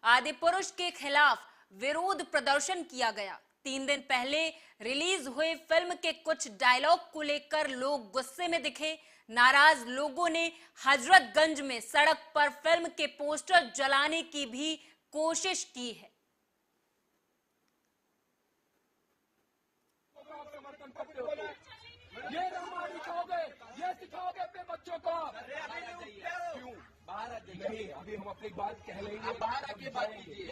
आदिपुरुष के खिलाफ विरोध प्रदर्शन किया गया। 3 दिन पहले रिलीज हुए फिल्म के कुछ डायलॉग को लेकर लोग गुस्से में दिखे। नाराज लोगों ने हजरतगंज में सड़क पर फिल्म के पोस्टर जलाने की भी कोशिश की है। ये रामायण दिखाओगे, ये सिखाओगे अपने बच्चों को? क्यों बाहर नहीं? अभी हम अपनी बात कह लेंगे, बाहर आके बात कीजिए,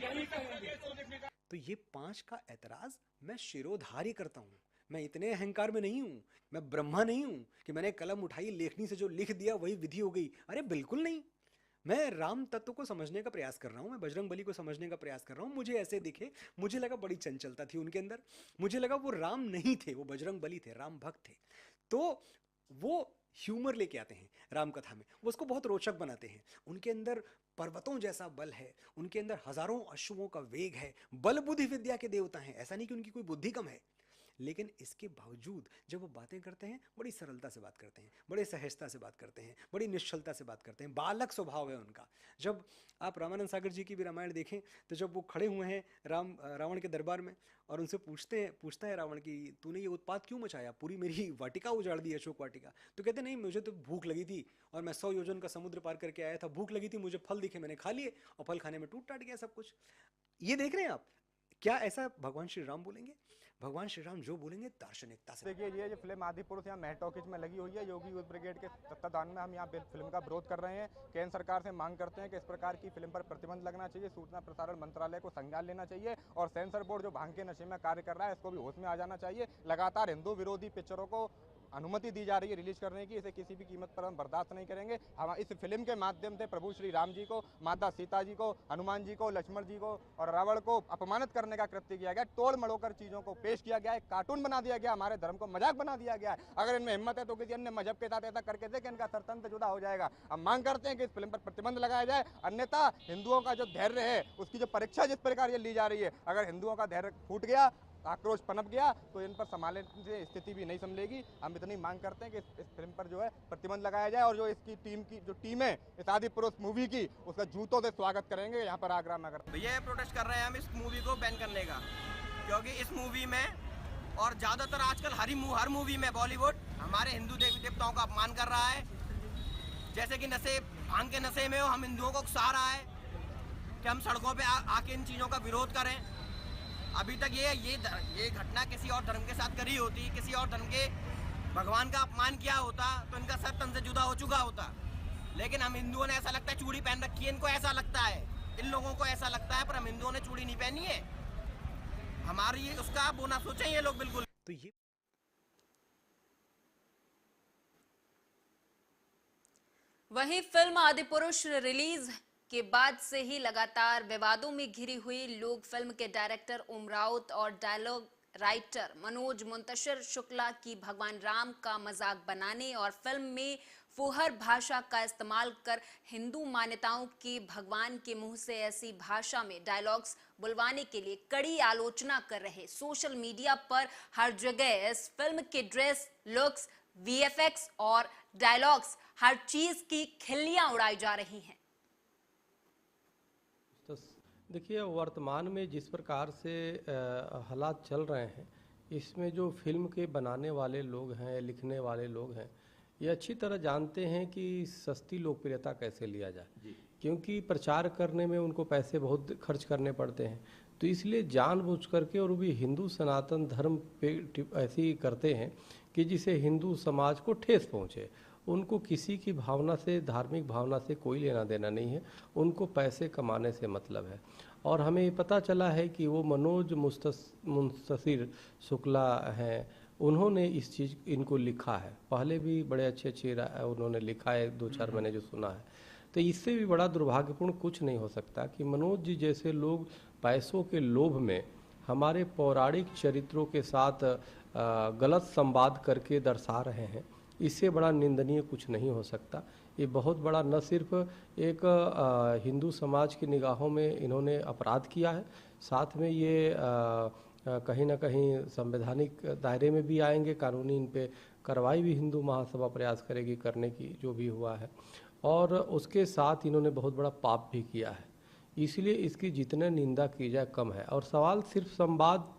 यही कहेंगे। तो ये 5 का ऐतराज मैं शिरोधार्य करता हूँ। मैं इतने अहंकार में नहीं हूँ, मैं ब्रह्मा नहीं हूँ कि मैंने कलम उठाई, लेखनी से जो लिख दिया वही विधि हो गई। अरे बिल्कुल नहीं। मैं राम तत्व को समझने का प्रयास कर रहा हूँ, मैं बजरंग बली को समझने का प्रयास कर रहा हूँ। मुझे ऐसे दिखे, मुझे लगा बड़ी चंचलता थी उनके अंदर, मुझे लगा वो राम नहीं थे, वो बजरंग बली थे, राम भक्त थे। तो वो ह्यूमर लेके आते हैं राम कथा में, वो उसको बहुत रोचक बनाते हैं। उनके अंदर पर्वतों जैसा बल है, उनके अंदर हजारों अश्वों का वेग है, बल बुद्धि विद्या के देवता हैं। ऐसा नहीं कि उनकी कोई बुद्धि कम है, लेकिन इसके बावजूद जब वो बातें करते हैं बड़ी सरलता से बात करते हैं, बड़े सहजता से बात करते हैं, बड़ी निश्चलता से बात करते हैं। बालक स्वभाव है उनका। जब आप रामानंद सागर जी की भी रामायण देखें तो जब वो खड़े हुए हैं रावण के दरबार में और उनसे पूछता है रावण कि तूने ये उत्पात क्यों मचाया, पूरी मेरी वाटिका उजाड़ दी, अशोक वाटिका। तो कहते नहीं, मुझे तो भूख लगी थी और मैं 100 योजन का समुद्र पार करके आया था, भूख लगी थी, मुझे फल दिखे, मैंने खा लिए और फल खाने में टूट टाट गया सब कुछ। ये देख रहे हैं आप, क्या ऐसा भगवान श्री राम बोलेंगे? भगवान श्री राम जो बोलेंगे दार्शनिकता से। देखिए, ये जो फिल्म आदिपुरुष यहाँ मेहटॉकीज में लगी हुई है, योगी यूथ ब्रिगेड के तत्वाधान में हम यहाँ फिल्म का विरोध कर रहे हैं। केंद्र सरकार से मांग करते हैं कि इस प्रकार की फिल्म पर प्रतिबंध लगना चाहिए, सूचना प्रसारण मंत्रालय को संज्ञान लेना चाहिए और सेंसर बोर्ड जो भांग के नशे में कार्य कर रहा है इसको भी होश में आ जाना चाहिए। लगातार हिंदू विरोधी पिक्चरों को अनुमति दी जा रही है रिलीज करने की, इसे किसी भी कीमत पर हम बर्दाश्त नहीं करेंगे। हम इस फिल्म के माध्यम से प्रभु श्री राम जी को, माता सीता जी को, हनुमान जी को, लक्ष्मण जी को और रावण को अपमानित करने का कृत्य किया गया, तोड़ मड़ोकर चीजों को पेश किया गया है, कार्टून बना दिया गया, हमारे धर्म को मजाक बना दिया गया है। अगर इनमें हिम्मत है तो किसी अन्य मजहब के साथ ऐसा करके देखें, इनका सरतंत्र जुदा हो जाएगा। हम मांग करते हैं कि इस फिल्म पर प्रतिबंध लगाया जाए, अन्यथा हिंदुओं का जो धैर्य है उसकी जो परीक्षा जिस प्रकार ये ली जा रही है, अगर हिंदुओं का धैर्य फूट गया, आक्रोश पनप गया तो इन पर संभालने से स्थिति भी नहीं संभलेगी। हम इतनी मांग करते हैं कि इस फिल्म पर जो है प्रतिबंध लगाया जाए और जो इसकी टीम है इस आदिपुरुष मूवी की, उसका जूतों से स्वागत करेंगे यहाँ पर आगरा में। अगर ये प्रोटेस्ट कर रहे हैं हम इस मूवी को बैन करने का, क्योंकि इस मूवी में और ज़्यादातर आजकल हर मूवी में बॉलीवुड हमारे हिंदू देवी देवताओं का अपमान कर रहा है। जैसे कि नशे, भांग के नशे में हम हिंदुओं को उकसा रहा है कि हम सड़कों पे आके इन चीज़ों का विरोध करें। अभी तक ये घटना किसी और धर्म के साथ करी होती, किसी और धर्म के भगवान का अपमान किया होता तो इनका सर तन से जुदा हो चुका होता। लेकिन हम हिंदुओं ने, ऐसा लगता है चूड़ी पहन रखी है, इनको ऐसा लगता है, इन लोगों को ऐसा लगता है, पर हम हिंदुओं ने चूड़ी नहीं पहनी है। हमारी उसका वो ना सोचें ये लोग बिल्कुल। तो ये वहीं फिल्म आदिपुरुष रिलीज के बाद से ही लगातार विवादों में घिरी हुई लोग फिल्म के डायरेक्टर ओम राउत और डायलॉग राइटर मनोज मुंतशिर शुक्ला की भगवान राम का मजाक बनाने और फिल्म में फुहर भाषा का इस्तेमाल कर हिंदू मान्यताओं के भगवान के मुंह से ऐसी भाषा में डायलॉग्स बुलवाने के लिए कड़ी आलोचना कर रहे सोशल मीडिया पर हर जगह इस फिल्म के ड्रेस, लुक्स, वीएफएक्स और डायलॉग्स, हर चीज की खिल्लियां उड़ाई जा रही हैं। तो देखिए, वर्तमान में जिस प्रकार से हालात चल रहे हैं, इसमें जो फिल्म के बनाने वाले लोग हैं, लिखने वाले लोग हैं, ये अच्छी तरह जानते हैं कि सस्ती लोकप्रियता कैसे लिया जाए, क्योंकि प्रचार करने में उनको पैसे बहुत खर्च करने पड़ते हैं। तो इसलिए जानबूझ करके और भी हिंदू सनातन धर्म पे ऐसे ही करते हैं कि जिसे हिंदू समाज को ठेस पहुँचे। उनको किसी की भावना से, धार्मिक भावना से कोई लेना देना नहीं है, उनको पैसे कमाने से मतलब है। और हमें पता चला है कि वो मनोज मुंतशिर शुक्ला हैं, उन्होंने इस चीज़ इनको लिखा है, पहले भी बड़े अच्छे उन्होंने लिखा है, 2-4 मैंने जो सुना है। तो इससे भी बड़ा दुर्भाग्यपूर्ण कुछ नहीं हो सकता कि मनोज जी जैसे लोग पैसों के लोभ में हमारे पौराणिक चरित्रों के साथ गलत संवाद करके दर्शा रहे हैं। इससे बड़ा निंदनीय कुछ नहीं हो सकता। ये बहुत बड़ा न सिर्फ एक हिंदू समाज की निगाहों में इन्होंने अपराध किया है, साथ में ये कहीं ना कहीं संवैधानिक दायरे में भी आएंगे, कानूनी इन पे कार्रवाई भी हिंदू महासभा प्रयास करेगी करने की, जो भी हुआ है। और उसके साथ इन्होंने बहुत बड़ा पाप भी किया है, इसलिए इसकी जितने निंदा की जाए कम है। और सवाल सिर्फ संवाद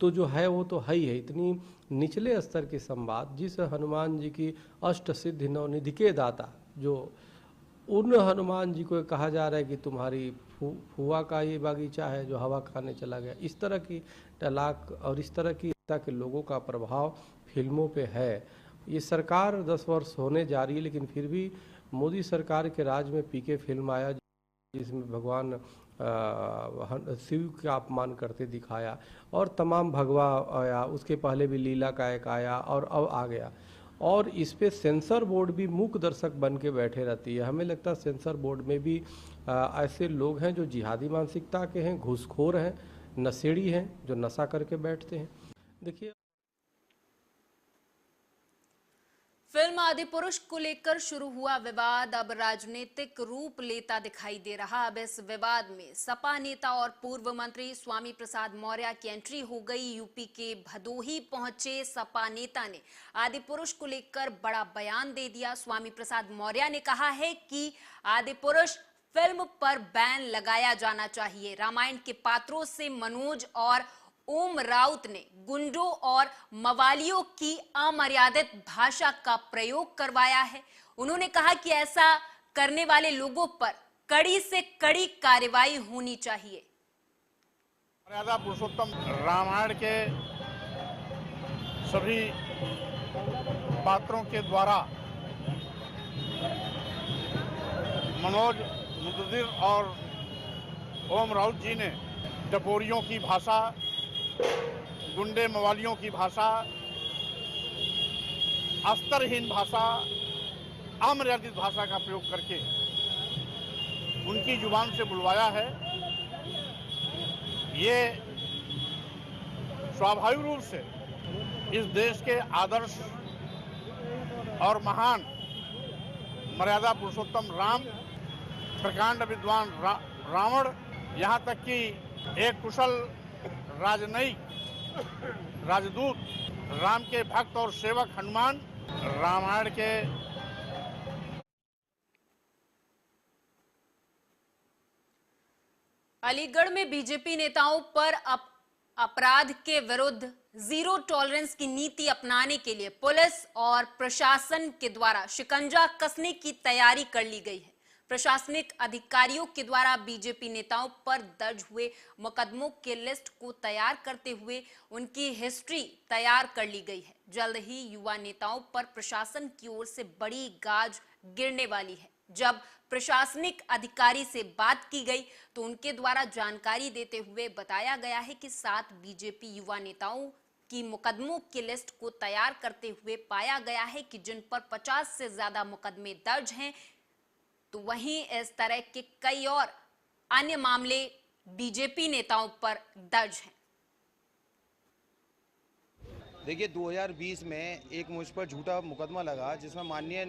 तो जो है वो तो है ही है, इतनी निचले स्तर की संवाद, जिस हनुमान जी की अष्ट सिद्धि नवनिधि के दाता, जो उन हनुमान जी को कहा जा रहा है कि तुम्हारी फुआ का ये बागीचा है जो हवा खाने चला गया, इस तरह की तलाक और इस तरह की के लोगों का प्रभाव फिल्मों पे है। ये सरकार 10 वर्ष होने जा रही है, लेकिन फिर भी मोदी सरकार के राज में पीके फिल्म आया जिसमें भगवान शिव का अपमान करते दिखाया, और तमाम भगवा आया, उसके पहले भी लीला का एक आया और अब आ गया। और इस पे सेंसर बोर्ड भी मूक दर्शक बन के बैठे रहती है। हमें लगता है सेंसर बोर्ड में भी ऐसे लोग हैं जो जिहादी मानसिकता के हैं, घूसखोर हैं, नशेड़ी हैं, जो नशा करके बैठते हैं। देखिए, फिल्म आदिपुरुष को लेकर शुरू हुआ विवाद अब राजनीतिक रूप लेता दिखाई दे रहा। अब इस विवाद में सपा नेता और पूर्व मंत्री स्वामी प्रसाद मौर्य की एंट्री हो गई। यूपी के भदोही पहुंचे सपा नेता ने आदिपुरुष को लेकर बड़ा बयान दे दिया। स्वामी प्रसाद मौर्य ने कहा है कि आदिपुरुष फिल्म पर बैन लगाया जाना चाहिए। रामायण के पात्रों से मनोज और ओम राउत ने गुंडों और मवालियों की अमर्यादित भाषा का प्रयोग करवाया है। उन्होंने कहा कि ऐसा करने वाले लोगों पर कड़ी से कड़ी कार्रवाई होनी चाहिए। मर्यादा पुरुषोत्तम रामायण के सभी पात्रों के द्वारा मनोज मुदद्दिर और ओम राउत जी ने टपोरियों की भाषा, गुंडे मवालियों की भाषा, अस्तरहीन भाषा, अमर्यादित भाषा का प्रयोग करके उनकी जुबान से बुलवाया है। ये स्वाभाविक रूप से इस देश के आदर्श और महान मर्यादा पुरुषोत्तम राम, प्रकांड विद्वान रावण, यहाँ तक कि एक कुशल राजनयिक राजदूत राम के भक्त और सेवक हनुमान रामायण के अलीगढ़ में बीजेपी नेताओं पर अपराध के विरुद्ध जीरो टॉलरेंस की नीति अपनाने के लिए पुलिस और प्रशासन के द्वारा शिकंजा कसने की तैयारी कर ली गई है। प्रशासनिक अधिकारियों के द्वारा बीजेपी नेताओं पर दर्ज हुए मुकदमों के लिस्ट को तैयार करते हुए उनकी हिस्ट्री तैयार कर ली गई है। जल्द ही युवा नेताओं पर प्रशासन की ओर से बड़ी गाज गिरने वाली है। जब प्रशासनिक अधिकारी से बात की गई तो उनके द्वारा जानकारी देते हुए बताया गया है कि 7 बीजेपी युवा नेताओं की मुकदमों की लिस्ट को तैयार करते हुए पाया गया है कि जिन पर 50 से ज्यादा मुकदमे दर्ज हैं, तो वहीं इस तरह के कई और अन्य मामले बीजेपी नेताओं पर दर्ज हैं। देखिए, 2020 में एक मुझ पर झूठा मुकदमा लगा जिसमें माननीय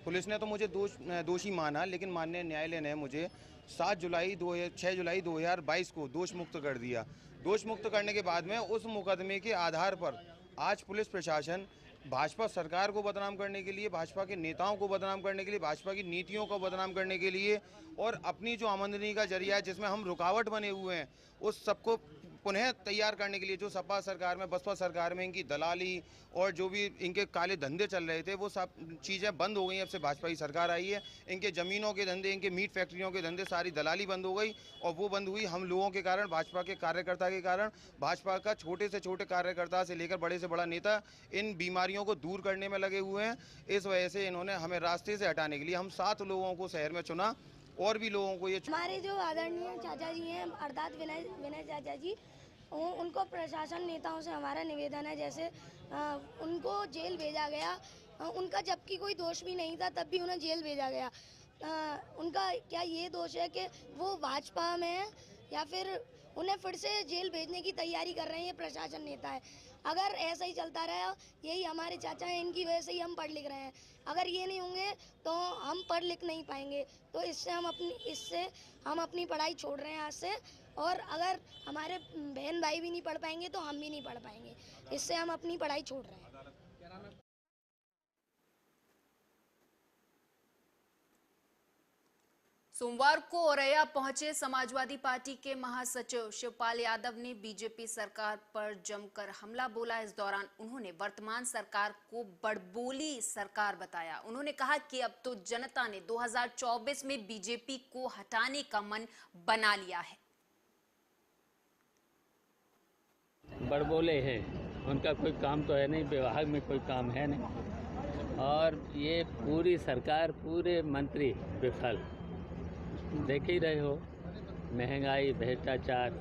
पुलिस ने तो मुझे दोषी माना, लेकिन माननीय न्यायालय ने मुझे 6 जुलाई 2022 को दोष मुक्त कर दिया। दोष मुक्त करने के बाद में उस मुकदमे के आधार पर आज पुलिस प्रशासन भाजपा सरकार को बदनाम करने के लिए, भाजपा के नेताओं को बदनाम करने के लिए, भाजपा की नीतियों को बदनाम करने के लिए और अपनी जो आमदनी का जरिया है जिसमें हम रुकावट बने हुए हैं, उस सबको पुनः तैयार करने के लिए जो सपा सरकार में, बसपा सरकार में इनकी दलाली और जो भी इनके काले धंधे चल रहे थे वो सब चीज़ें बंद हो गई। अब से भाजपा की सरकार आई है, इनके ज़मीनों के धंधे, इनके मीट फैक्ट्रियों के धंधे, सारी दलाली बंद हो गई। और वो बंद हुई हम लोगों के कारण, भाजपा के कार्यकर्ता के कारण। भाजपा का छोटे से छोटे कार्यकर्ता से लेकर बड़े से बड़ा नेता इन बीमारियों को दूर करने में लगे हुए हैं। इस वजह से इन्होंने हमें रास्ते से हटाने के लिए हम 7 लोगों को शहर में चुना और भी लोगों को ये हमारे जो आदरणीय चाचा जी हैं अर्थात विनय चाचा जी, उनको प्रशासन नेताओं से हमारा निवेदन है, जैसे उनको जेल भेजा गया, उनका जबकि कोई दोष भी नहीं था तब भी उन्हें जेल भेजा गया। उनका क्या ये दोष है कि वो भाजपा में है या फिर उन्हें फिर से जेल भेजने की तैयारी कर रहे हैं ये प्रशासन नेता है। अगर ऐसा ही चलता रहा, यही हमारे चाचा हैं, इनकी वजह से ही हम पढ़ लिख रहे हैं। अगर ये नहीं होंगे तो हम पढ़ लिख नहीं पाएंगे। तो इससे हम अपनी पढ़ाई छोड़ रहे हैं आज से, और अगर हमारे बहन भाई भी नहीं पढ़ पाएंगे तो हम भी नहीं पढ़ पाएंगे। इससे हम अपनी पढ़ाई छोड़ रहे हैं। सोमवार को औरैया पहुंचे समाजवादी पार्टी के महासचिव शिवपाल यादव ने बीजेपी सरकार पर जमकर हमला बोला। इस दौरान उन्होंने वर्तमान सरकार को बड़बोली सरकार बताया। उन्होंने कहा कि अब तो जनता ने 2024 में बीजेपी को हटाने का मन बना लिया है। बड़बोले हैं, उनका कोई काम तो है नहीं, विभाग में कोई काम है नहीं, और ये पूरी सरकार, पूरे मंत्री विफल। देख ही रहे हो, महंगाई, भ्रष्टाचार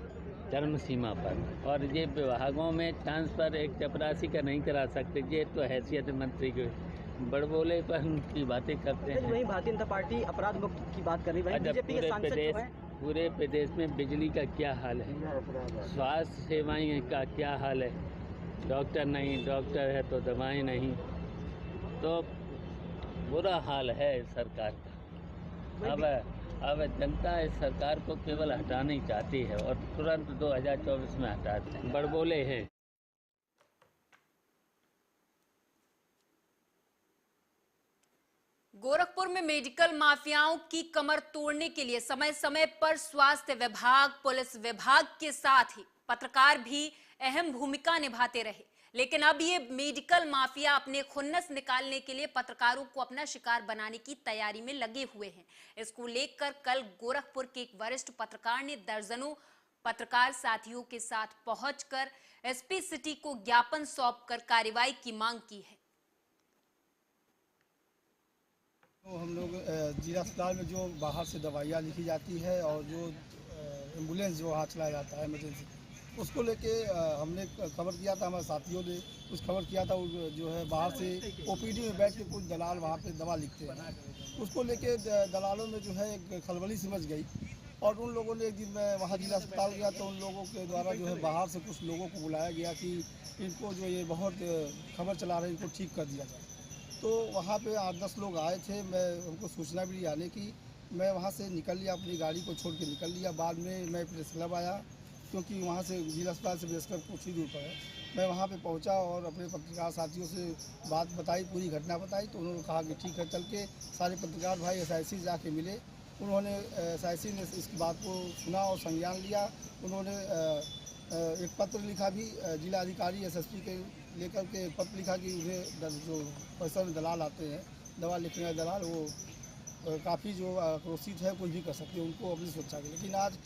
चरम सीमा पर, और ये विभागों में ट्रांसफर एक चपरासी का नहीं करा सकते। ये तो हैसियत मंत्री के बड़बोलेपन की बातें करते हैं। वहीं भारतीय जनता पार्टी अपराध मुक्त की बात कर रही है। बीजेपी के सांसद जो हैं, पूरे प्रदेश में बिजली का क्या हाल है, स्वास्थ्य सेवाएं का क्या हाल है, डॉक्टर नहीं, डॉक्टर है तो दवाएं नहीं, तो बुरा हाल है सरकार का। अब जनता इस सरकार को केवल हटाना ही चाहती है और तुरंत 2024 में हटाते हैं। बड़बोले हैं। गोरखपुर में मेडिकल माफियाओं की कमर तोड़ने के लिए समय समय पर स्वास्थ्य विभाग, पुलिस विभाग के साथ ही पत्रकार भी अहम भूमिका निभाते रहे, लेकिन अब ये मेडिकल माफिया अपने खुन्नस निकालने के लिए पत्रकारों को अपना शिकार बनाने की तैयारी में लगे हुए हैं। इसको लेकर कल गोरखपुर के एक वरिष्ठ पत्रकार ने दर्जनों पत्रकार साथियों के साथ पहुंचकर एसपी सिटी को ज्ञापन सौंपकर कार्रवाई की मांग की है। तो हम लोग जिला अस्पताल में जो बाहर से दवाइयाँ लिखी जाती है और जो एम्बुलेंस जो वहाँ चलाया जाता है इमरजेंसी, उसको लेके हमने खबर किया था, हमारे साथियों ने कुछ खबर किया था। जो है बाहर से ओपीडी में बैठ के कुछ दलाल वहाँ पे दवा लिखते हैं, उसको लेके दलालों में जो है एक खलबली सी मच गई। और उन लोगों ने एक दिन मैं वहाँ जिला अस्पताल गया तो उन लोगों के द्वारा जो है बाहर से कुछ लोगों को बुलाया गया कि इनको जो ये बहुत खबर चला रहे हैं, इनको ठीक कर दिया जाए। तो वहाँ पे 8-10 लोग आए थे, मैं उनको सूचना भी आने की, मैं वहाँ से निकल लिया, अपनी गाड़ी को छोड़ के निकल लिया। बाद में मैं प्रेस क्लब आया, क्योंकि वहाँ से जिला अस्पताल से प्रेस क्लब कुछ ही दूर पर है। मैं वहाँ पे पहुँचा और अपने पत्रकार साथियों से बात बताई, पूरी घटना बताई। तो उन्होंने कहा कि ठीक है, चल के सारे पत्रकार भाई SIC जाके मिले। उन्होंने SIC ने इस बात को सुना और संज्ञान लिया। उन्होंने एक पत्र लिखा भी जिला अधिकारी SSP के लेकर के पत्र लिखा कि उन्हें जो पैसा में दलाल आते हैं, दवा लिखने वाले दलाल, वो काफ़ी जो आक्रोशित है, कुछ भी कर सकते हैं उनको अपनी सुरक्षा के। लेकिन आज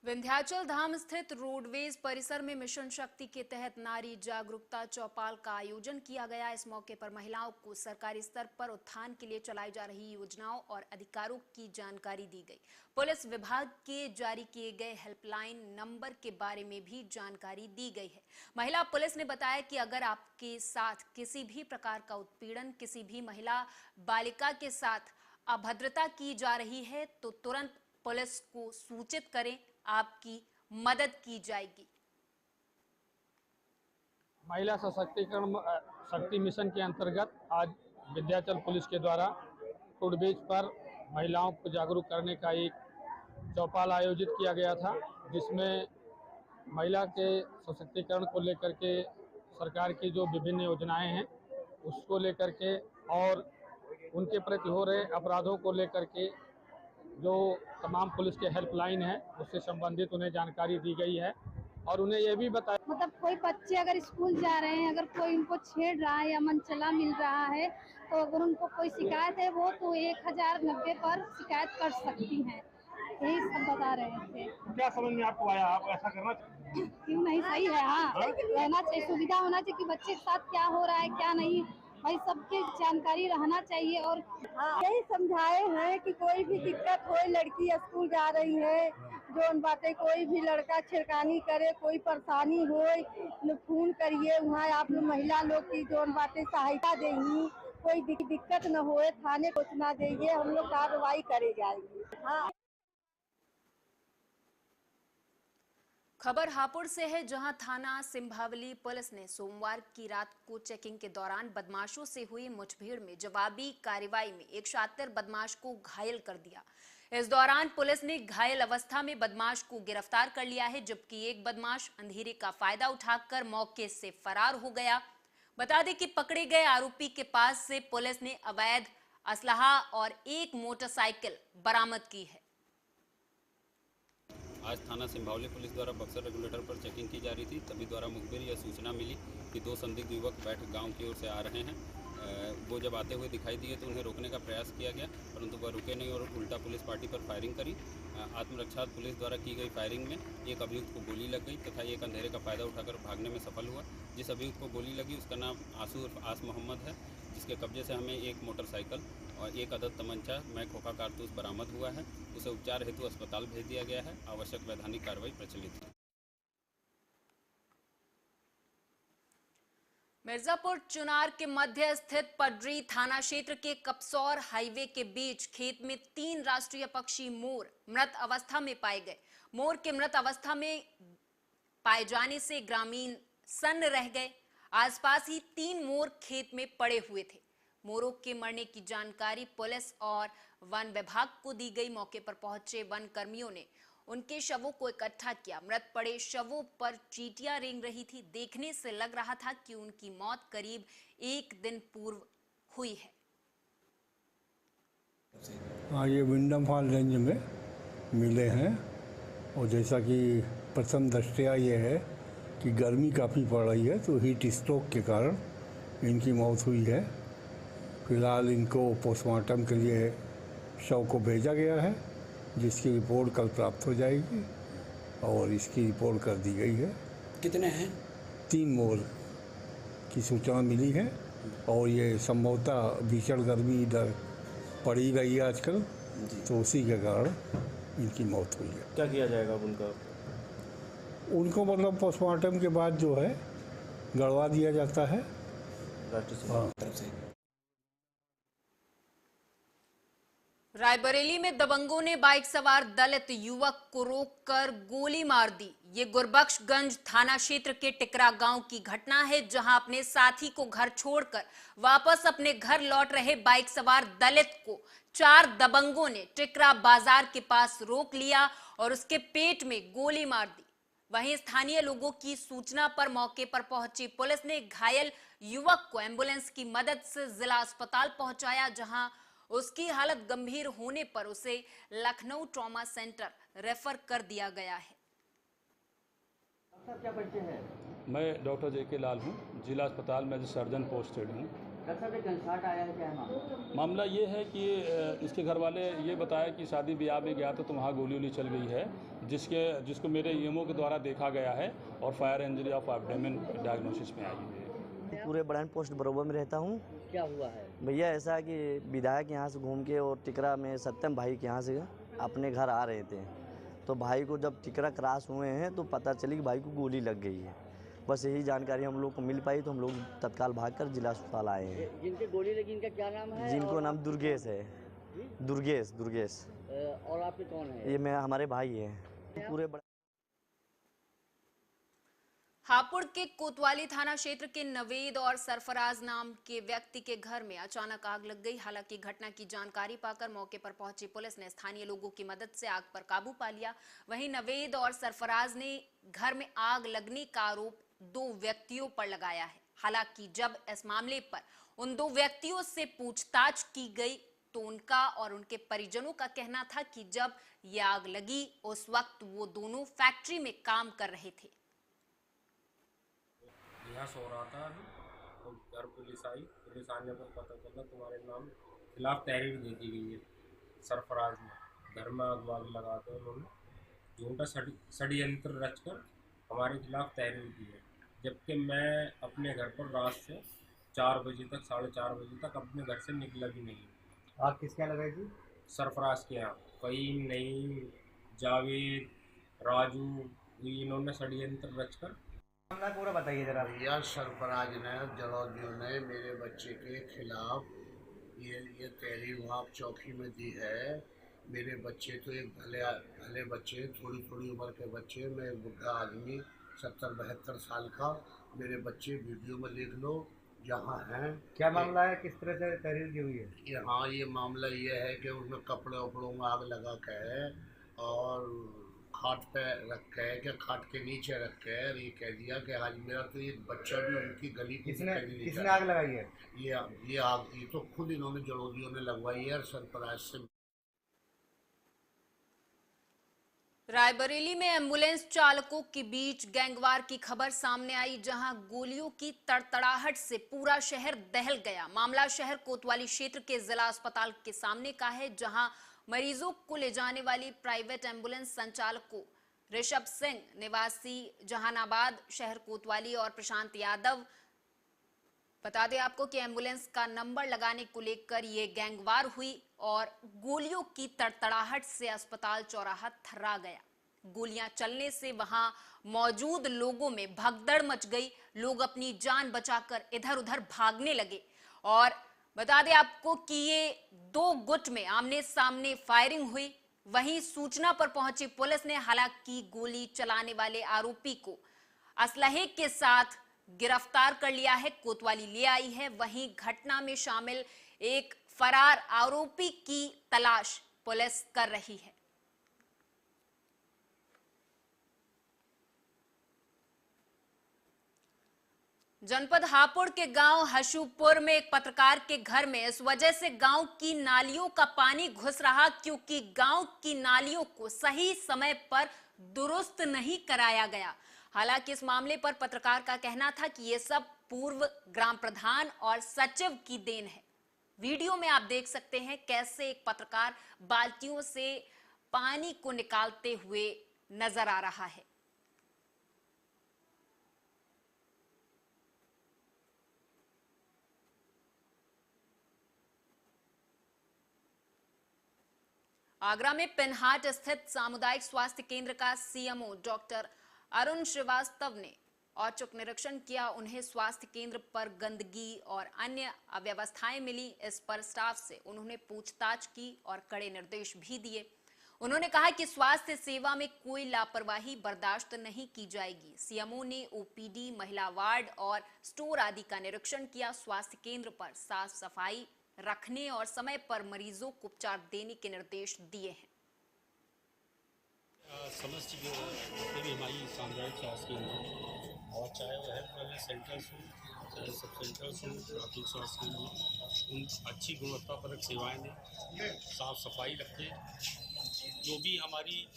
विंध्याचल धाम स्थित रोडवेज परिसर में मिशन शक्ति के तहत नारी जागरूकता चौपाल का आयोजन किया गया। इस मौके पर महिलाओं को सरकारी स्तर पर उत्थान के लिए चलाई जा रही योजनाओं और अधिकारों की जानकारी दी गई। पुलिस विभाग के जारी किए गए हेल्पलाइन नंबर के बारे में भी जानकारी दी गई है। महिला पुलिस ने बताया कि अगर आपके साथ किसी भी प्रकार का उत्पीड़न, किसी भी महिला बालिका के साथ अभद्रता की जा रही है तो तुरंत पुलिस को सूचित करें, आपकी मदद की जाएगी। महिला सशक्तिकरण शक्ति मिशन के अंतर्गत आज विंध्याचल पुलिस के द्वारा रोडवेज पर महिलाओं को जागरूक करने का एक चौपाल आयोजित किया गया था, जिसमें महिला के सशक्तिकरण को लेकर के सरकार की जो विभिन्न योजनाएं हैं उसको लेकर के और उनके प्रति हो रहे अपराधों को लेकर के जो तमाम पुलिस के हेल्पलाइन है उससे संबंधित उन्हें जानकारी दी गई है। और उन्हें यह भी बताया, मतलब कोई बच्चे अगर स्कूल जा रहे हैं, अगर कोई उनको छेड़ रहा है या मनचला मिल रहा है, तो अगर उनको कोई शिकायत है वो तो 1090 पर शिकायत कर सकती हैं। यही सब बता रहे थे। क्या समझ में आपको आया, आप ऐसा करना चाहिए? क्यों नहीं, सही है। हाँ, रहना चाहिए, सुविधा होना चाहिए कि बच्चे के साथ क्या हो रहा है क्या नहीं, भाई सबकी जानकारी रहना चाहिए। और यही समझाए हैं कि कोई भी दिक्कत हो, लड़की स्कूल जा रही है, जो बातें कोई भी लड़का छिड़कानी करे, कोई परेशानी हो, फोन करिए, वहाँ आप लोग महिला लोग की जो बातें सहायता देंगी, कोई दिक्कत न होए, थाने को सूचना देंगे, हम लोग कार्रवाई करे जाएंगे। हाँ। खबर हापुड़ से है, जहां थाना सिंभावली पुलिस ने सोमवार की रात को चेकिंग के दौरान बदमाशों से हुई मुठभेड़ में जवाबी कार्रवाई में एक शातिर बदमाश को घायल कर दिया। इस दौरान पुलिस ने घायल अवस्था में बदमाश को गिरफ्तार कर लिया है, जबकि एक बदमाश अंधेरे का फायदा उठाकर मौके से फरार हो गया। बता दें कि पकड़े गए आरोपी के पास से पुलिस ने अवैध असलहा और एक मोटरसाइकिल बरामद की है। आज थाना सिंभावली पुलिस द्वारा बक्सर रेगुलेटर पर चेकिंग की जा रही थी, तभी द्वारा मुखबिर यह सूचना मिली कि 2 संदिग्ध युवक बैठ गांव की ओर से आ रहे हैं। वो जब आते हुए दिखाई दिए तो उन्हें रोकने का प्रयास किया गया, परंतु वह रुके नहीं और उल्टा पुलिस पार्टी पर फायरिंग करी। आत्मरक्षा पुलिस द्वारा की गई फायरिंग में एक अभियुक्त को गोली लग गई तथा एक अंधेरे का फायदा उठाकर भागने में सफल हुआ। जिस अभियुक्त को गोली लगी उसका नाम आंसू उर्फ आस मोहम्मद है, जिसके कब्जे से हमें एक मोटरसाइकिल और एक अदद तमंचा में खोखा कारतूस बरामद हुआ है। उसे उपचार हेतु अस्पताल भेज दिया गया है। आवश्यक वैधानिक कार्रवाई प्रचलित है। मिर्जापुर चुनार के मध्य स्थित पडरी थाना क्षेत्र के कपसौर हाईवे के बीच खेत में 3 राष्ट्रीय पक्षी मोर मृत अवस्था में पाए गए। मोर के मृत अवस्था में पाए जाने से ग्रामीण सन्न रह गए। आसपास ही 3 मोर खेत में पड़े हुए थे। मोरों के मरने की जानकारी पुलिस और वन विभाग को दी गई। मौके पर पहुंचे वन कर्मियों ने उनके शवों को इकट्ठा किया। मृत पड़े शवों पर चींटियां रेंग रही थी। देखने से लग रहा था कि उनकी मौत करीब 1 दिन पूर्व हुई है। हाँ, ये विंडम फॉल रेंज में मिले हैं और जैसा कि प्रथम दृष्टया ये है कि गर्मी काफ़ी पड़ रही है तो हीट स्ट्रोक के कारण इनकी मौत हुई है। फिलहाल इनको पोस्टमार्टम के लिए शव को भेजा गया है, जिसकी रिपोर्ट कल प्राप्त हो जाएगी और इसकी रिपोर्ट कर दी गई है। कितने हैं? 3 मोर की सूचना मिली है और ये संभवतः भीषण गर्मी इधर पड़ी रही है आजकल, तो उसी के कारण इनकी मौत हुई है। क्या किया जाएगा उनको मतलब पोस्टमार्टम के बाद जो है गड़वा दिया जाता है। तरफ से रायबरेली में दबंगों ने बाइक सवार दलित युवक को रोककर गोली मार दी। ये गुरबख्शगंज थाना क्षेत्र के टिकरा गांव की घटना है, जहां अपने साथी को घर छोड़कर वापस अपने घर लौट रहे बाइक सवार दलित को 4 दबंगों ने टिकरा बाजार के पास रोक लिया और उसके पेट में गोली मार दी। वहीं स्थानीय लोगों की सूचना पर मौके पर पहुंची पुलिस ने घायल युवक को एम्बुलेंस की मदद से जिला अस्पताल पहुंचाया, जहां उसकी हालत गंभीर होने पर उसे लखनऊ ट्रॉमा सेंटर रेफर कर दिया गया है। क्या परिचय है? मैं डॉक्टर जेके लाल हूँ, जिला अस्पताल में सर्जन पोस्टेड हूँ। गनशॉट आया है, क्या है मामला ये है कि इसके घर वाले ये बताया कि शादी ब्याह में गया तो वहाँ गोली वोली चल गई है, जिसको मेरे ईएमओ के द्वारा देखा गया है और fire injury of abdomen diagnosis में आई है। पूरे बड़ान पोस्ट बरोबर में रहता हूँ। क्या हुआ है भैया? ऐसा कि विधायक यहाँ से घूम के और टिकरा में सत्यम भाई के यहाँ से अपने घर आ रहे थे, तो भाई को जब टिकरा क्रॉस हुए हैं तो पता चली कि भाई को गोली लग गई है। बस यही जानकारी हम लोग को मिल पाई तो हम लोग तत्काल भागकर जिला अस्पताल आए हैं। जिनके गोली लगी इनका क्या नाम है? जिनको नाम दुर्गेश है। दुर्गेश। और आपके कौन है? ये मैं हमारे भाई हैं। पूरे हापुड़ के कोतवाली थाना क्षेत्र के नवेद और सरफराज नाम के व्यक्ति के घर में अचानक आग लग गई। हालांकि घटना की जानकारी पाकर मौके पर पहुंची पुलिस ने स्थानीय लोगों की मदद से आग पर काबू पा लिया। वहीं नवेद और सरफराज ने घर में आग लगने का आरोप 2 व्यक्तियों पर लगाया है। हालांकि जब इस मामले पर उन 2 व्यक्तियों से पूछताछ की गई तो उनका और उनके परिजनों का कहना था कि जब ये आग लगी उस वक्त वो दोनों फैक्ट्री में काम कर रहे थे। यहाँ सो रहा था तो घर पुलिस आई। पुलिस आने पर पता चला तुम्हारे नाम खिलाफ तहरीर दे दी गई है। सरफराज ने घर में आग वाग लगा कर उन्होंने झूठा षड्यंत्र रचकर हमारे खिलाफ तहरीर दी है, जबकि मैं अपने घर पर रात से 4 बजे तक 4:30 बजे तक अपने घर से निकला भी नहीं। आग किसके यहाँ लगाई थी? सरफराज के यहाँ। फ़हीम, नईम, जावेद, राजू, इन्होंने षड्यंत्र रचकर। पूरा बताइए जरा। भैया सरफराज ने जलोदियों ने मेरे बच्चे के खिलाफ ये तहरीर वहाँ चौकी में दी है। मेरे बच्चे तो एक भले बच्चे, थोड़ी उम्र के बच्चे, मैं एक बुढ़ा आदमी 70-72 साल का। मेरे बच्चे वीडियो में देख लो जहाँ हैं। क्या मामला है, किस तरह से तहरीर दी हुई है? ये मामला ये है कि उसमें कपड़े वपड़ों में आग लगा के और खाट पे रखे है कि खाट के नीचे रखे है। ये कह दिया कि आज मेरा तो ये बच्चा भी उनकी गली की किसने आग लगाई है? ये आग ये तो खुद इन्होंने जड़ोदियों ने लगवाई है और सरफराज से। रायबरेली में एम्बुलेंस चालकों के बीच गैंगवार की खबर सामने आई, जहां गोलियों की तड़तड़ाहट से पूरा शहर दहल गया। मामला शहर कोतवाली क्षेत्र के जिला अस्पताल के सामने का है, जहां मरीजों को ले जाने वाली प्राइवेट एम्बुलेंस संचालकों ऋषभ सिंह निवासी जहानाबाद शहर कोतवाली और प्रशांत यादव, बता दें आपको कि एम्बुलेंस का नंबर लगाने को लेकर ये गैंगवार हुई और गोलियों की तड़तड़ाहट से अस्पताल चौराहा थर्रा गया। गोलियां चलने से वहां मौजूद लोगों में भगदड़ मच गई। लोग अपनी जान बचाकर इधर उधर भागने लगे और बता दें आपको कि ये 2 गुट में आमने सामने फायरिंग हुई। वहीं सूचना पर पहुंची पुलिस ने हालांकि गोली चलाने वाले आरोपी को असलहे के साथ गिरफ्तार कर लिया है, कोतवाली ले आई है। वहीं घटना में शामिल एक फरार आरोपी की तलाश पुलिस कर रही है। जनपद हापुड़ के गांव हशुपुर में एक पत्रकार के घर में इस वजह से गांव की नालियों का पानी घुस रहा क्योंकि गांव की नालियों को सही समय पर दुरुस्त नहीं कराया गया। हालांकि इस मामले पर पत्रकार का कहना था कि यह सब पूर्व ग्राम प्रधान और सचिव की देन है। वीडियो में आप देख सकते हैं कैसे एक पत्रकार बाल्टियों से पानी को निकालते हुए नजर आ रहा है। आगरा में पिनहाट स्थित सामुदायिक स्वास्थ्य केंद्र का सीएमओ डॉक्टर अरुण श्रीवास्तव ने औचक निरीक्षण किया। उन्हें स्वास्थ्य केंद्र पर गंदगी और अन्य अव्यवस्थाएं मिली। इस पर स्टाफ से उन्होंने पूछताछ की और कड़े निर्देश भी दिए। उन्होंने कहा कि स्वास्थ्य सेवा में कोई लापरवाही बर्दाश्त नहीं की जाएगी। सीएमओ ने ओपीडी, महिला वार्ड और स्टोर आदि का निरीक्षण किया। स्वास्थ्य केंद्र पर साफ सफाई रखने और समय पर मरीजों को उपचार देने के निर्देश दिए हैं। समस्त जितने भी हमारी सामुदायिक स्वास्थ्य केंद्र और चाहे वह हेल्थ वेलनेस सेंटर्स हो, चाहे सब सेंटर्स हो, प्राथमिक स्वास्थ्य केंद्र हो, उन अच्छी गुणवत्तापरक सेवाएं दें, साफ सफाई रखें। जो भी हमारी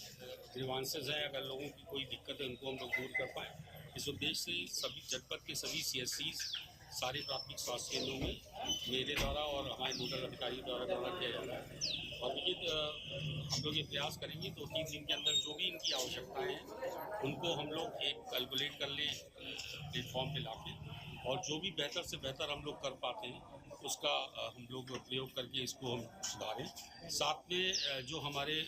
ग्रीवांसेस हैं, अगर लोगों की कोई दिक्कत है उनको हम लोग दूर कर पाएँ। इस उद्देश्य से सभी जनपद के सभी CSCs सारे प्राथमिक स्वास्थ्य केंद्रों में मेरे द्वारा और हमारे नोडल अधिकारी द्वारा दौरा किया जा रहा है। और देखिए हम लोग ये प्रयास करेंगे 2-3 दिन के अंदर जो भी इनकी आवश्यकताएं हैं उनको हम लोग एक कैलकुलेट कर लें प्लेटफॉर्म पे लाके, और जो भी बेहतर से बेहतर हम लोग कर पाते हैं उसका हम लोग प्रयोग करके इसको हम सुधारें। साथ में जो हमारे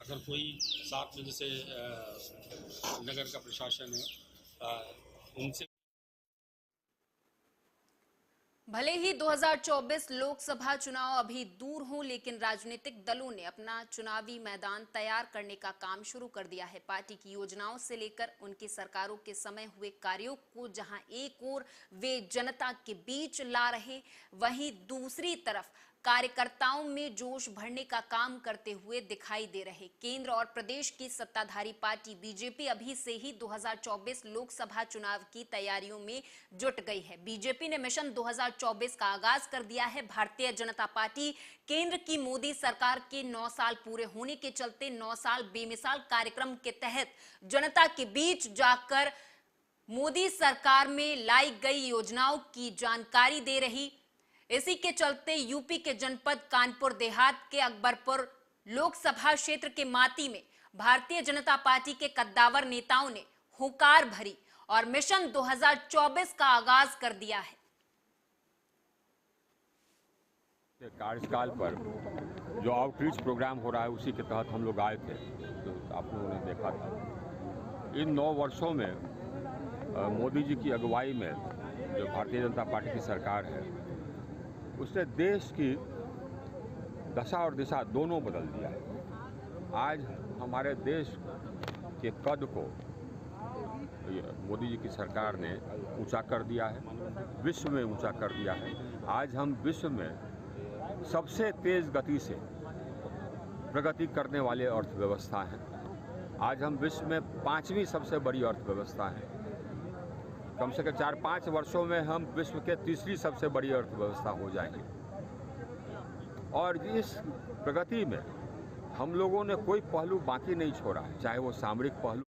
अगर कोई साथ में जैसे नगर का प्रशासन है उनसे भले ही 2024 लोकसभा चुनाव अभी दूर हों, लेकिन राजनीतिक दलों ने अपना चुनावी मैदान तैयार करने का काम शुरू कर दिया है। पार्टी की योजनाओं से लेकर उनकी सरकारों के समय हुए कार्यों को जहां एक ओर वे जनता के बीच ला रहे, वहीं दूसरी तरफ कार्यकर्ताओं में जोश भरने का काम करते हुए दिखाई दे रहे। केंद्र और प्रदेश की सत्ताधारी पार्टी बीजेपी अभी से ही 2024 लोकसभा चुनाव की तैयारियों में जुट गई है। बीजेपी ने मिशन 2024 का आगाज कर दिया है। भारतीय जनता पार्टी केंद्र की मोदी सरकार के 9 साल पूरे होने के चलते 9 साल बेमिसाल कार्यक्रम के तहत जनता के बीच जाकर मोदी सरकार में लाई गई योजनाओं की जानकारी दे रही। इसी के चलते यूपी के जनपद कानपुर देहात के अकबरपुर लोकसभा क्षेत्र के माती में भारतीय जनता पार्टी के कद्दावर नेताओं ने हुंकार भरी और मिशन 2024 का आगाज कर दिया है। कार्यकाल पर जो आउटरीच प्रोग्राम हो रहा है उसी के तहत हम लोग आए थे, तो आप लोगों ने देखा था। इन 9 वर्षों में मोदी जी की अगुवाई में जो भारतीय जनता पार्टी की सरकार है उसने देश की दशा और दिशा दोनों बदल दिया है। आज हमारे देश के कद को मोदी जी की सरकार ने ऊंचा कर दिया है, विश्व में ऊंचा कर दिया है। आज हम विश्व में सबसे तेज़ गति से प्रगति करने वाले अर्थव्यवस्था हैं। आज हम विश्व में 5वीं सबसे बड़ी अर्थव्यवस्था हैं। कम से कम 4-5 वर्षों में हम विश्व के 3री सबसे बड़ी अर्थव्यवस्था हो जाएंगे। और इस प्रगति में हम लोगों ने कोई पहलू बाकी नहीं छोड़ा है, चाहे वो सामरिक पहलू